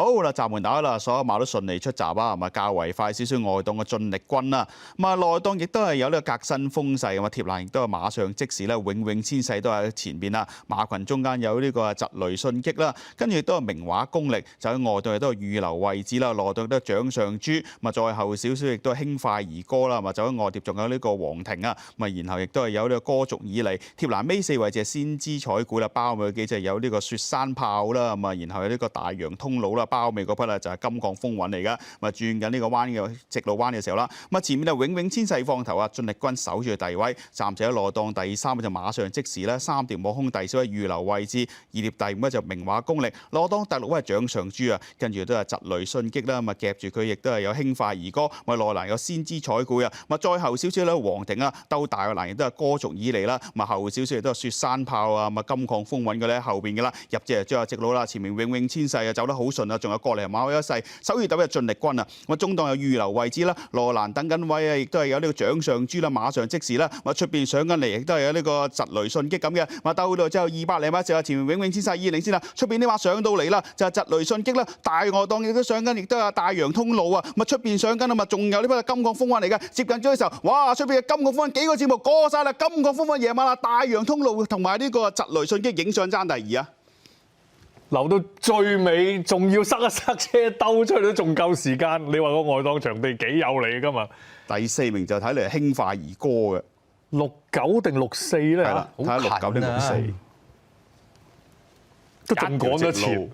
好啦，閘門打啦，所有馬都順利出閘啊，咁啊較為快少少外檔嘅進力軍啦，咁啊內檔亦都係有呢個革新風勢，咁啊貼欄亦都係馬上即時咧，永永千世都喺前邊啦，馬群中間有呢個疾雷迅擊啦，跟住亦都係名畫功力，就喺外檔亦都係預留位置啦，內檔亦都係掌上珠，咁啊再後少少亦都係輕快兒歌啦，咁啊走喺外碟仲有呢個皇庭啊，咁啊然後亦都係有呢個歌續以嚟，貼欄尾四位就係先知彩鼓啦，包尾嘅就係有呢個雪山炮啦，咁啊然後有呢個大洋通路啦。包尾嗰匹咧就係金礦風雲嚟噶，咁啊轉緊呢個彎嘅直路彎嘅時候啦，咁啊前面啊永永千世放頭啊，進力軍守住第二位，暫時喺內檔第三就馬上即時咧，三碟摸空第四位預留位置，二碟第五咧就名畫功力，內檔第六位係掌上珠啊，跟住都係疾雷迅擊啦，咁啊夾住佢亦都係有輕快兒歌，咁啊內欄有先知彩鼓啊，咁啊再後少少咧皇庭啊鬥大個欄亦都係歌續以嚟啦，咁啊後少少亦都係雪山炮啊，咁啊金礦風雲嘅咧後邊嘅啦，入隻最後直路啦，前面永永千世啊走得好順啊！仲有過嚟馬位一世，首爾隊嘅進力軍啊，咁啊中檔有預留位置啦，羅蘭等緊位啊，亦都係有呢個掌上珠啦，馬上即時啦，咁啊出邊上緊嚟亦都係有呢個疾雷迅擊咁嘅，咁啊兜到之後200零米就係前面永永千世2領先啦，出邊呢馬上到嚟啦，就係疾雷迅擊啦，大外檔亦都上緊，亦都有大洋通路啊，咁啊出邊上緊啊嘛，仲有呢匹金礦風雲嚟嘅，接近咗嘅時候，哇出邊嘅金礦風雲幾個節目過晒啦，金礦風雲夜晚啦，大洋通路同埋呢個疾雷迅擊影相爭第二啊！留到最尾，仲要塞一塞車兜出去都仲夠時間。你話個外檔場地幾有利㗎嘛？第四名就睇嚟輕快兒歌嘅69定64咧？係啦，睇下69定64，都仲趕得切，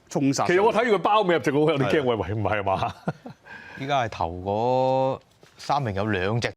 衝殺。其實我睇住佢包尾入直路，有啲驚，喂唔係嘛？依家係頭嗰3名有2隻。